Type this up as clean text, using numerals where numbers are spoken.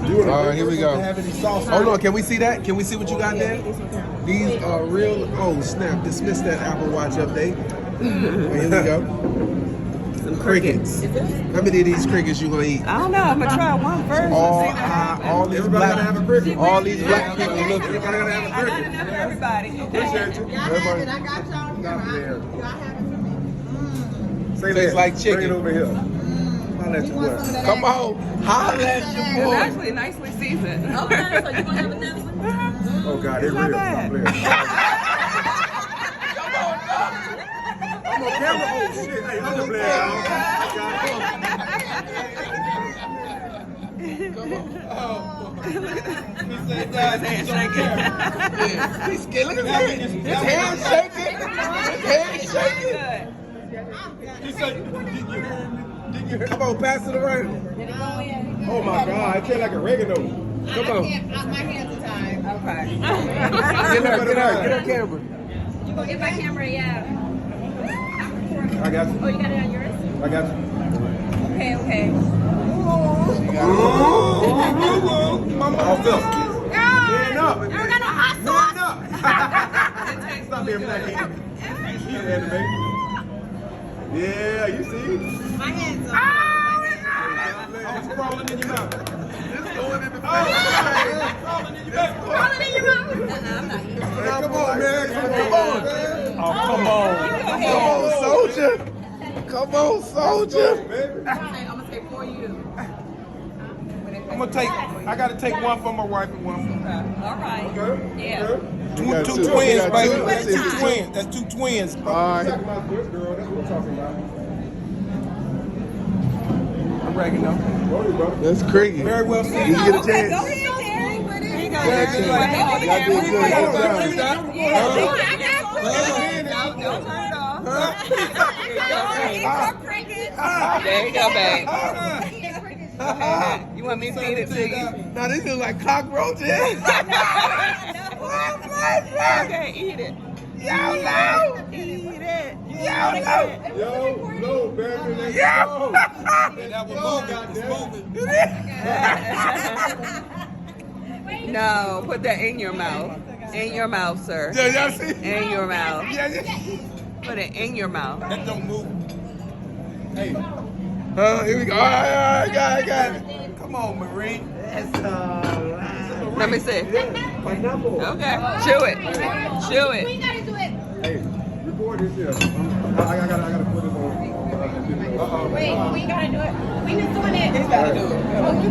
All right, here we go. Hold on, can we see that? Can we see what you got there? These are real. Oh snap! Dismiss that Apple Watch update. Here we go. Some Crickets. How many of these crickets you gonna eat? I don't know. I'm gonna try one first. All these black people looking. I got enough for everybody. Appreciate you. Y'all have it. I got y'all here. Y'all have it for me. Say tastes like chicken. Bring it over here. Holla at your boy. Come on, holla at your It's boy. actually nicely seasoned. Okay, so you gonna have another one? Oh God, they real. not bad. Stop playing. I'm on camera. Oh shit. Hey, I'm just playing. His hand shaking. He's scared. Look at that. His hand shaking. His hand shaking. Come on, pass it around. Oh my God, it tastes like oregano. Come on. My hands are tied. Okay. Get her camera. You gonna get my camera? Yeah. I got you. Oh, you got it on yours? I got you. Okay. Mama, off up. Stand up. I don't got no hot Stop being black. Yeah, you see? My hands are. I'm crawling in your mouth. Crawling in your mouth? I'm not eating. Hey, come on, man. Come on, man. Oh, come on. Come on, soldier. Come on, soldier. Baby. I'm gonna say for you. I'm gonna take. I gotta take one for my wife and one for All right. Yeah. We got two two. We twins, got baby. two. That's two twins. That's two twins. All right. Talking about good girl. That's what I'm talking about. Oregano. That's crazy. Very well Did said. you get a chance? Go ahead, Terry. Y'all did good. Good job. There you go, babe. You want me to feed it to you? Now this is like cockroaches. Okay, eat it. YOLO! Eat it. YOLO! Yo, no, baby. Let's Yeah. go. That was moving. No, put that in your mouth. In your mouth, sir. Yeah, y'all see? In your mouth. Yeah, yeah. Put it in your mouth. That don't move. Hey, Here we go. All right, got it. come on, Marie. Let me see. Pineapple. Okay. Chew it. Chew it. We gotta do it. Hey, record this here. I gotta put this on. Wait, we gotta do it. We just doing it. He's got to do it. Oh, you